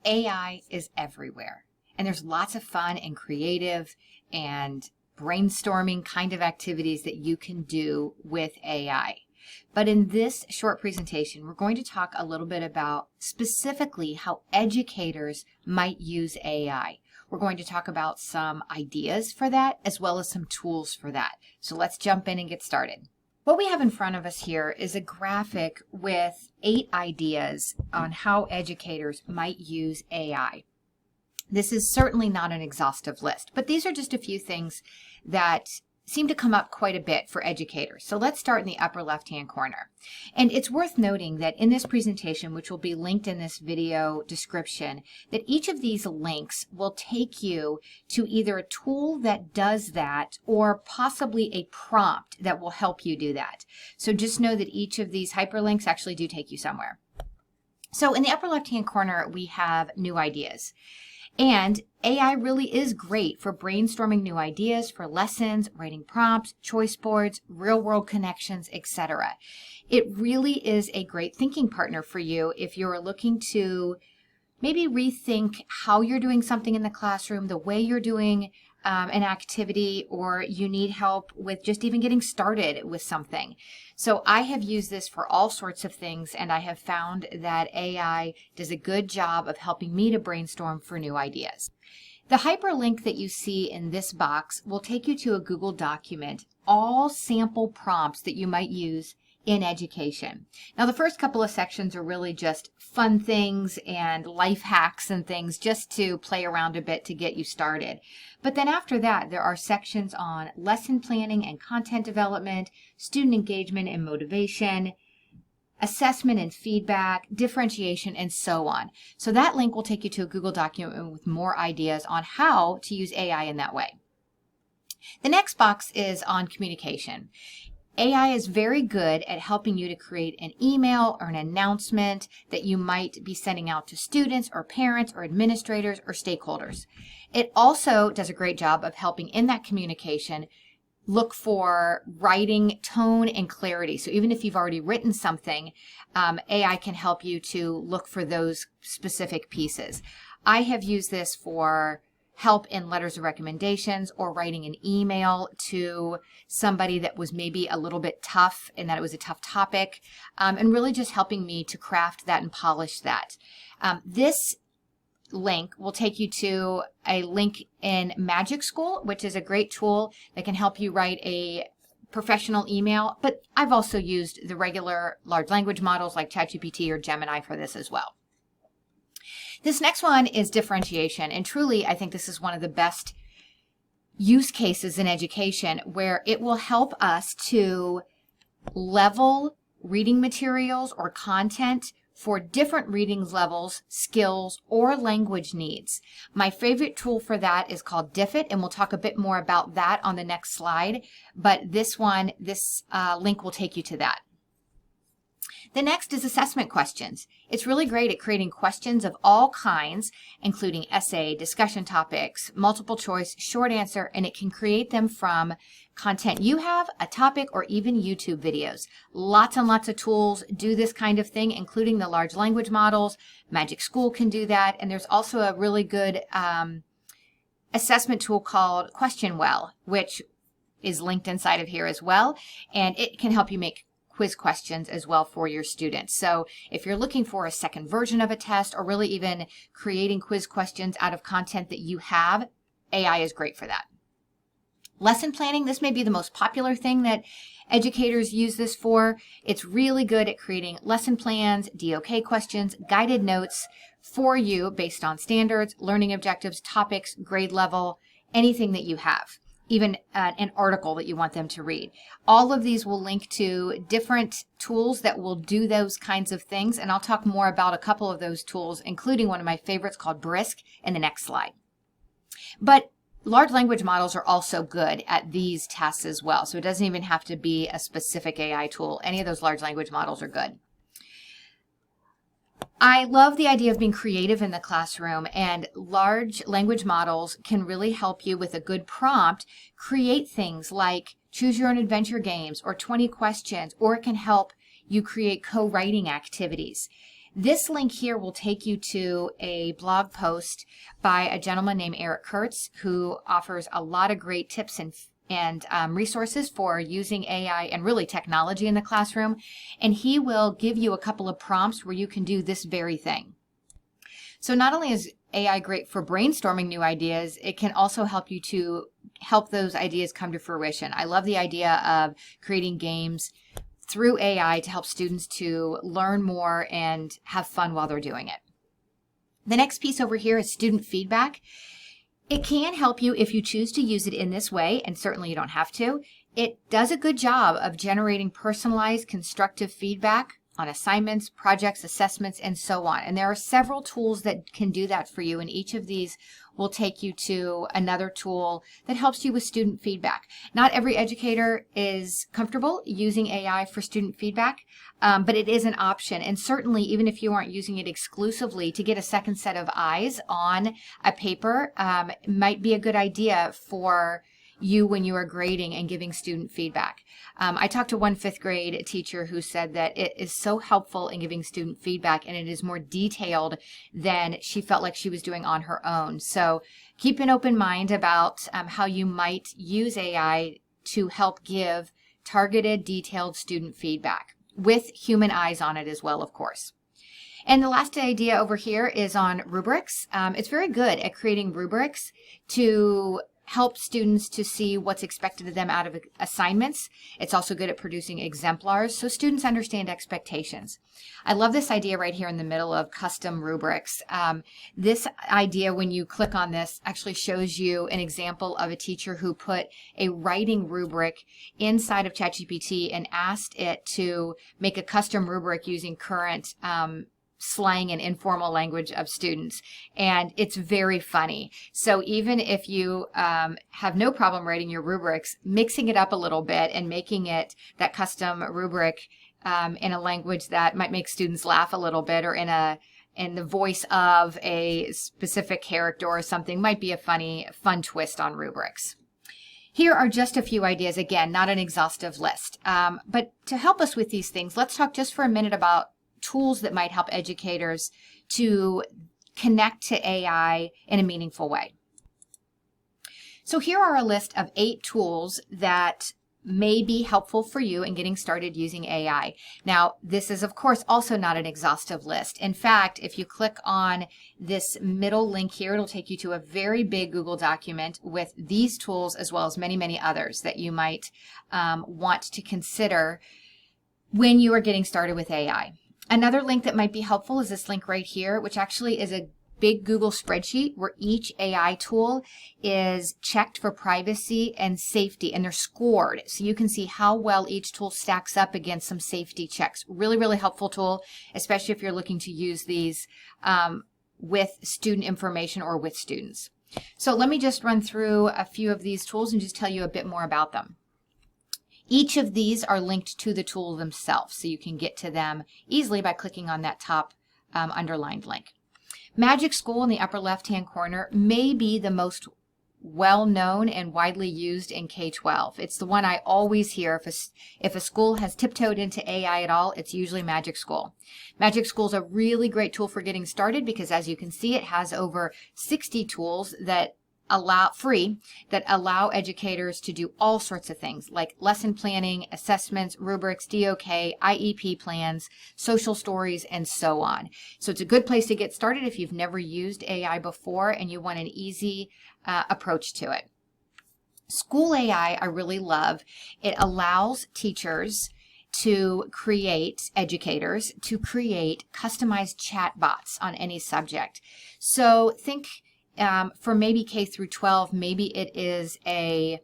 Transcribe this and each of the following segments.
AI is everywhere, and there's lots of fun and creative and brainstorming kind of activities that you can do with AI. But in this short presentation, we're going to talk a little bit about specifically how educators might use AI. We're going to talk about some ideas for that as well as some tools for that. So let's jump in and get started. What we have in front of us here is a graphic with 8 ideas on how educators might use AI. This is certainly not an exhaustive list, but these are just a few things that seem to come up quite a bit for educators. So let's start in the upper left-hand corner. And it's worth noting that in this presentation, which will be linked in this video description, that each of these links will take you to either a tool that does that or possibly a prompt that will help you do that. So just know that each of these hyperlinks actually do take you somewhere. So in the upper left-hand corner, we have new ideas. And AI really is great for brainstorming new ideas for lessons, writing prompts, choice boards, real-world connections, etc. It really is a great thinking partner for you if you're looking to maybe rethink how you're doing something in the classroom, the way you're doing an activity, or you need help with just even getting started with something. So I have used this for all sorts of things, and I have found that AI does a good job of helping me to brainstorm for new ideas. The hyperlink that you see in this box will take you to a Google document, all sample prompts that you might use in education. Now, the first couple of sections are really just fun things and life hacks and things just to play around a bit to get you started. But then after that, there are sections on lesson planning and content development, student engagement and motivation, assessment and feedback, differentiation, and so on. So that link will take you to a Google document with more ideas on how to use AI in that way. The next box is on communication. AI is very good at helping you to create an email or an announcement that you might be sending out to students or parents or administrators or stakeholders. It also does a great job of helping in that communication look for writing tone and clarity. So even if you've already written something, AI can help you to look for those specific pieces. I have used this for help in letters of recommendations or writing an email to somebody that was maybe a little bit tough and that it was a tough topic, and really just helping me to craft that and polish that. This link will take you to a link in Magic School, which is a great tool that can help you write a professional email, but I've also used the regular large language models like ChatGPT or Gemini for this as well. This next one is differentiation, and truly I think this is one of the best use cases in education where it will help us to level reading materials or content for different reading levels, skills, or language needs. My favorite tool for that is called Diffit, and we'll talk a bit more about that on the next slide, but this link will take you to that. The next is assessment questions. It's really great at creating questions of all kinds, including essay, discussion topics, multiple choice, short answer, and it can create them from content you have, a topic, or even YouTube videos. Lots and lots of tools do this kind of thing, including the large language models. Magic School can do that, and there's also a really good assessment tool called Question Well, which is linked inside of here as well, and it can help you make quiz questions as well for your students. So if you're looking for a second version of a test or really even creating quiz questions out of content that you have, AI is great for that. Lesson planning, this may be the most popular thing that educators use this for. It's really good at creating lesson plans, DOK questions, guided notes for you based on standards, learning objectives, topics, grade level, anything that you have. Even an article that you want them to read. All of these will link to different tools that will do those kinds of things, and I'll talk more about a couple of those tools, including one of my favorites called Brisk in the next slide. But large language models are also good at these tasks as well, so it doesn't even have to be a specific AI tool. Any of those large language models are good. I love the idea of being creative in the classroom, and large language models can really help you with a good prompt create things like choose your own adventure games or 20 questions, or it can help you create co-writing activities. This link here will take you to a blog post by a gentleman named Eric Kurtz, who offers a lot of great tips and resources for using AI and really technology in the classroom. And he will give you a couple of prompts where you can do this very thing. So not only is AI great for brainstorming new ideas, it can also help you to help those ideas come to fruition. I love the idea of creating games through AI to help students to learn more and have fun while they're doing it. The next piece over here is student feedback. It can help you if you choose to use it in this way, and certainly you don't have to. It does a good job of generating personalized, constructive feedback on assignments, projects, assessments, and so on. And there are several tools that can do that for you, and each of these will take you to another tool that helps you with student feedback. Not every educator is comfortable using AI for student feedback, but it is an option. And certainly, even if you aren't using it exclusively, to get a second set of eyes on a paper might be a good idea for you when you are grading and giving student feedback. I talked to one 5th grade teacher who said that it is so helpful in giving student feedback, and it is more detailed than she felt like she was doing on her own. So keep an open mind about how you might use AI to help give targeted, detailed student feedback with human eyes on it as well, of course. And the last idea over here is on rubrics. It's very good at creating rubrics to help students to see what's expected of them out of assignments. It's also good at producing exemplars, so students understand expectations. I love this idea right here in the middle of custom rubrics. This idea, when you click on this, actually shows you an example of a teacher who put a writing rubric inside of ChatGPT and asked it to make a custom rubric using current slang and informal language of students, and it's very funny. So even if you have no problem writing your rubrics, mixing it up a little bit and making it that custom rubric in a language that might make students laugh a little bit, or in the voice of a specific character or something, might be a fun twist on rubrics. Here are just a few ideas, again, not an exhaustive list. But to help us with these things, let's talk just for a minute about tools that might help educators to connect to AI in a meaningful way. So here are a list of 8 tools that may be helpful for you in getting started using AI. Now, this is, of course, also not an exhaustive list. In fact, if you click on this middle link here, it'll take you to a very big Google document with these tools as well as many, many others that you might want to consider when you are getting started with AI. Another link that might be helpful is this link right here, which actually is a big Google spreadsheet where each AI tool is checked for privacy and safety, and they're scored. So you can see how well each tool stacks up against some safety checks. Really, really helpful tool, especially if you're looking to use these with student information or with students. So let me just run through a few of these tools and just tell you a bit more about them. Each of these are linked to the tool themselves, so you can get to them easily by clicking on that top underlined link. Magic School in the upper left-hand corner may be the most well-known and widely used in K-12. It's the one I always hear. If a school has tiptoed into AI at all, it's usually Magic School. Magic School is a really great tool for getting started because, as you can see, it has over 60 tools that allow educators to do all sorts of things like lesson planning, assessments, rubrics, DOK, IEP plans, social stories, and so on. So it's a good place to get started if you've never used AI before and you want an easy approach to it. School AI I really love. It allows educators to create customized chat bots on any subject. So think for maybe K through 12, maybe it is a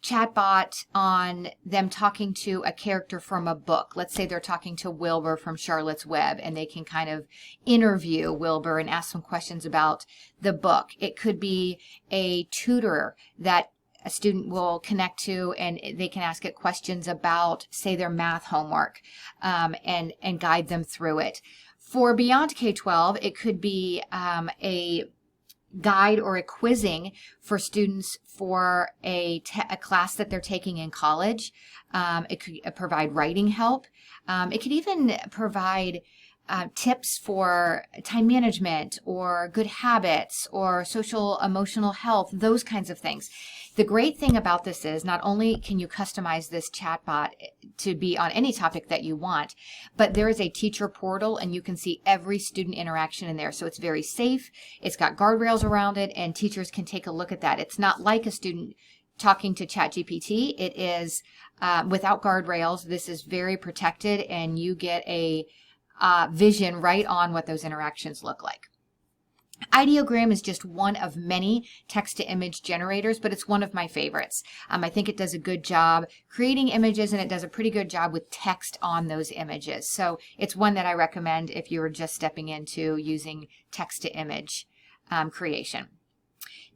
chatbot on them talking to a character from a book. Let's say they're talking to Wilbur from Charlotte's Web, and they can kind of interview Wilbur and ask some questions about the book. It could be a tutor that a student will connect to, and they can ask it questions about, say, their math homework, and guide them through it. For beyond K-12, it could be a guide or a quizzing for students for a class that they're taking in college. It could provide writing help. It could even provide tips for time management or good habits or social emotional health, those kinds of things. The great thing about this is not only can you customize this chatbot to be on any topic that you want, but there is a teacher portal and you can see every student interaction in there. So it's very safe. It's got guardrails around it and teachers can take a look at that. It's not like a student talking to ChatGPT. It is without guardrails. This is very protected and you get a vision right on what those interactions look like. Ideogram is just one of many text-to-image generators, but it's one of my favorites. I think it does a good job creating images, and it does a pretty good job with text on those images. So it's one that I recommend if you're just stepping into using text-to-image creation.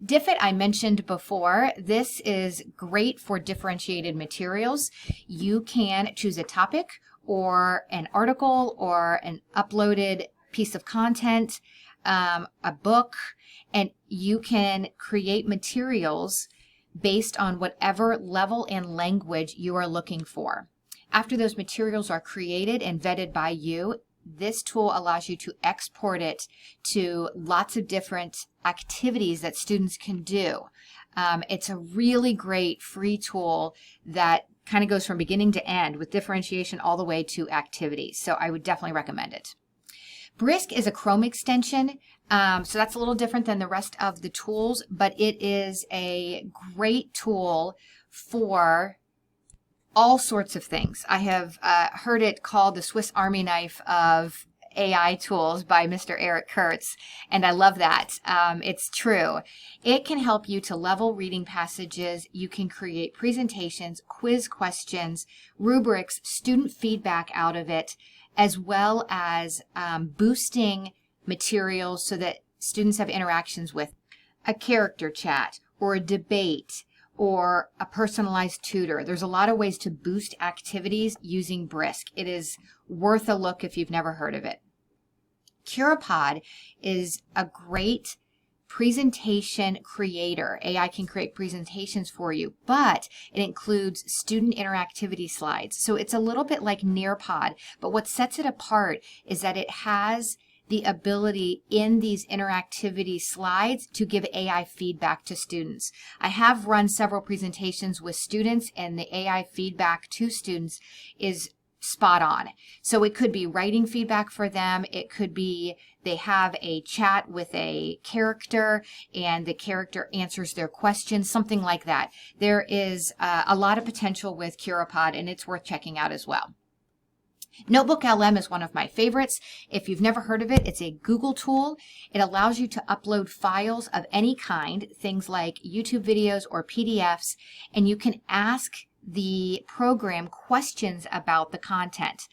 Diffit I mentioned before. This is great for differentiated materials. You can choose a topic or an article or an uploaded piece of content, a book, and you can create materials based on whatever level and language you are looking for. After those materials are created and vetted by you, this tool allows you to export it to lots of different activities that students can do. It's a really great free tool that kind of goes from beginning to end with differentiation all the way to activities. So I would definitely recommend it. Brisk is a Chrome extension, so that's a little different than the rest of the tools, but it is a great tool for all sorts of things. I have heard it called the Swiss Army knife of AI tools by Mr. Eric Kurtz, and I love that. It's true. It can help you to level reading passages. You can create presentations, quiz questions, rubrics, student feedback out of it, as well as boosting materials so that students have interactions with a character chat or a debate or a personalized tutor. There's a lot of ways to boost activities using Brisk. It is worth a look if you've never heard of it. Curipod is a great presentation creator. AI can create presentations for you, but it includes student interactivity slides. So it's a little bit like Nearpod, but what sets it apart is that it has the ability in these interactivity slides to give AI feedback to students. I have run several presentations with students, and the AI feedback to students is spot on. So it could be writing feedback for them. It could be they have a chat with a character and the character answers their questions, something like that. There is a lot of potential with Curipod, and it's worth checking out as well. Notebook LM is one of my favorites. If you've never heard of it, it's a Google tool. It allows you to upload files of any kind, things like YouTube videos or PDFs, and you can ask the program questions about the content.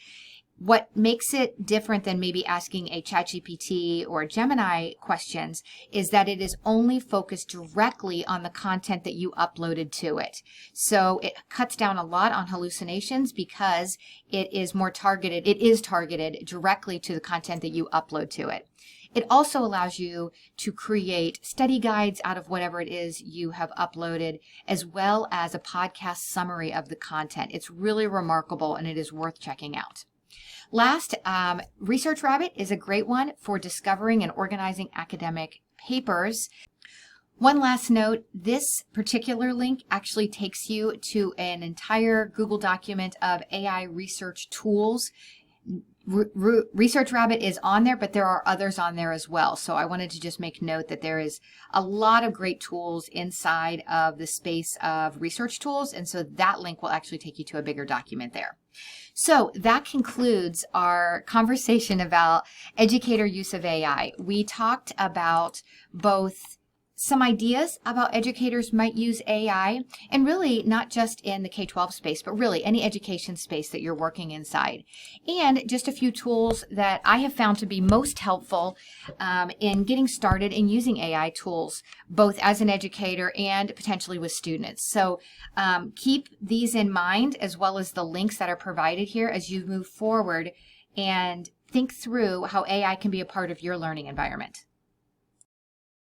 What makes it different than maybe asking a ChatGPT or Gemini questions is that it is only focused directly on the content that you uploaded to it. So it cuts down a lot on hallucinations because it is more targeted. It is targeted directly to the content that you upload to it. It also allows you to create study guides out of whatever it is you have uploaded, as well as a podcast summary of the content. It's really remarkable and it is worth checking out. Last, Research Rabbit is a great one for discovering and organizing academic papers. One last note, this particular link actually takes you to an entire Google document of AI research tools. Research Rabbit is on there, but there are others on there as well. So I wanted to just make note that there is a lot of great tools inside of the space of research tools. And so that link will actually take you to a bigger document there. So that concludes our conversation about educator use of AI. We talked about both some ideas about educators might use AI, and really not just in the K-12 space, but really any education space that you're working inside. And just a few tools that I have found to be most helpful in getting started in using AI tools, both as an educator and potentially with students. So keep these in mind, as well as the links that are provided here as you move forward and think through how AI can be a part of your learning environment.